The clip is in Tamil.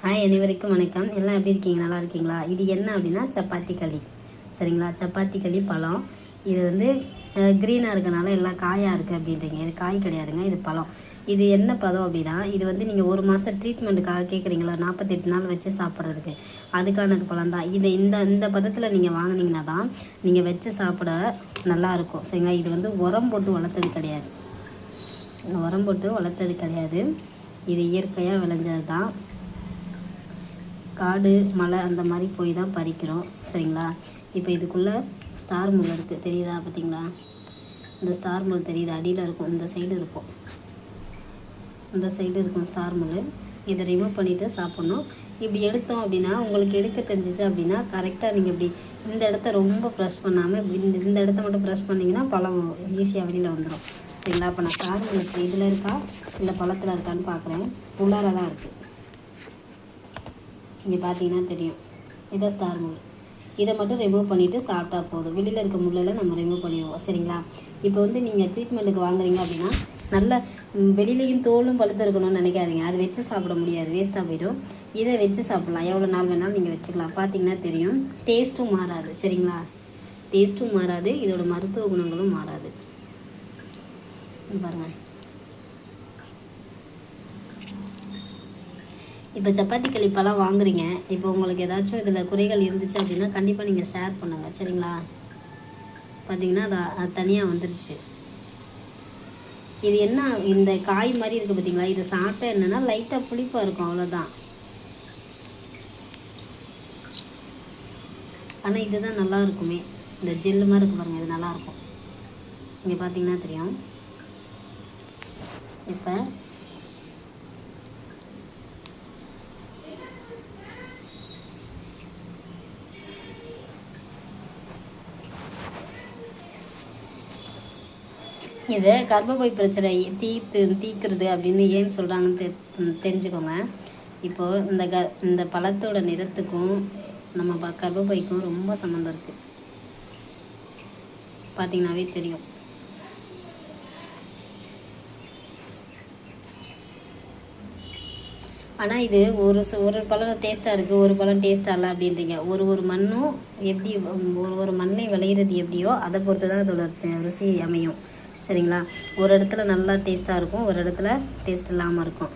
ஹாய், அனைவருக்கும் வணக்கம். எல்லாம் எப்படி இருக்கீங்க? நல்லா இருக்கீங்களா? இது என்ன அப்படின்னா சப்பாத்தி களி. சரிங்களா? சப்பாத்தி களி பழம். இது வந்து க்ரீனாக இருக்கனால எல்லாம் காயாக இருக்குது அப்படின்றீங்க. இது காய் கிடையாதுங்க, இது பழம். இது என்ன பதம் அப்படின்னா, இது வந்து நீங்கள் ஒரு மாதம் ட்ரீட்மெண்ட்டுக்காக கேட்குறீங்களா, 48 நாள் வச்சு சாப்பிட்றதுக்கு, அதுக்கான பழம் தான் இது. இந்த பதத்தில் நீங்கள் வாங்கினீங்கன்னா தான் நீங்கள் வச்சு சாப்பிட நல்லாயிருக்கும். சரிங்களா? இது வந்து உரம் போட்டு வளர்த்தது கிடையாது. உரம் போட்டு வளர்த்தது கிடையாது. இது இயற்கையாக விளைஞ்சது தான். காடு மலை அந்த மாதிரி போய் தான் பறிக்கிறோம். சரிங்களா? இப்போ இதுக்குள்ளே ஸ்டார் முள் இருக்குது, தெரியுதா? பார்த்தீங்களா? இந்த ஸ்டார் முள் தெரியுது, அடியில் இருக்கும், இந்த சைடு இருக்கும், இந்த சைடு இருக்கும் ஸ்டார் முள். இதை ரிமூவ் பண்ணிவிட்டு சாப்பிட்ணும். இப்படி எடுத்தோம் அப்படின்னா, உங்களுக்கு எடுக்க தெரிஞ்சிச்சு அப்படின்னா கரெக்டாக நீங்கள் இப்படி இந்த இடத்த ரொம்ப ப்ரெஷ் பண்ணாமல் இந்த இடத்த மட்டும் ப்ரெஷ் பண்ணிங்கன்னா பழம் ஈஸியாக வெளியில் வந்துடும். சரிங்களா? இப்போ நான் ஸ்டார் முள் இதில் இருக்கா இல்லை பழத்தில் இருக்கான்னு பார்க்குறேன். உள்ளார தான் இருக்குது. இங்கே பார்த்தீங்கன்னா தெரியும், இதை ஸ்டார் முள். இதை மட்டும் ரிமூவ் பண்ணிவிட்டு சாப்பிட்டா போதும். வெளியில் இருக்க முள்ளெல்லாம் நம்ம ரிமூவ் பண்ணிடுவோம். சரிங்களா? இப்போ வந்து நீங்கள் ட்ரீட்மெண்ட்டுக்கு வாங்குறீங்க அப்படின்னா நல்ல வெளியிலையும் தோலும் பழுத்து இருக்கணும்னு நினைக்காதீங்க. அது வச்சு சாப்பிட முடியாது, வேஸ்ட்டாக போயிடும். இதை வச்சு சாப்பிட்லாம், எவ்வளோ நாள் வேணாலும் நீங்கள் வச்சுக்கலாம். பார்த்தீங்கன்னா தெரியும், டேஸ்ட்டும் மாறாது. சரிங்களா? டேஸ்ட்டும் மாறாது, இதோட மருத்துவ குணங்களும் மாறாது. பாருங்கள். இப்போ சப்பாத்தி களி பழம் வாங்குறீங்க. இப்போ உங்களுக்கு ஏதாச்சும் இதில் குறைகள் இருந்துச்சு அப்படின்னா கண்டிப்பாக நீங்கள் ஷேர் பண்ணுங்கள். சரிங்களா? பார்த்தீங்கன்னா அது தனியாக வந்துருச்சு. இது என்ன, இந்த காய் மாதிரி இருக்குது பார்த்தீங்களா? இதை சாப்பிட்டா என்னென்னா லைட்டாக புளிப்பாக இருக்கும், அவ்வளோதான். ஆனால் இதுதான் நல்லா இருக்குமே, இந்த ஜெல்லு மாதிரி இருக்கு பாருங்கள், இது நல்லாயிருக்கும். இங்கே பார்த்தீங்கன்னா தெரியும். இப்போ இதை கர்ப்பப்பை பிரச்சனை தீக்கிறது அப்படின்னு ஏன் சொல்கிறாங்கன்னு தெரிஞ்சுக்கோங்க. இப்போது இந்த பழத்தோட நிறத்துக்கும் நம்ம கர்ப்பப்பைக்கும் ரொம்ப சம்மந்தம் இருக்குது. பார்த்தீங்கன்னாவே தெரியும். ஆனால் இது ஒரு பழம் டேஸ்ட்டாக இருக்குது, ஒரு பழம் டேஸ்ட்டாக இல்லை அப்படின்றீங்க. ஒரு மண்ணும் எப்படி ஒரு மண்ணில் விளையிறது எப்படியோ அதை பொறுத்து தான் அதோட ருசி அமையும். சரிங்களா? ஒரு இடத்துல நல்லா டேஸ்ட்டாக இருக்கும், ஒரு இடத்துல டேஸ்ட் இல்லாமல் இருக்கும்.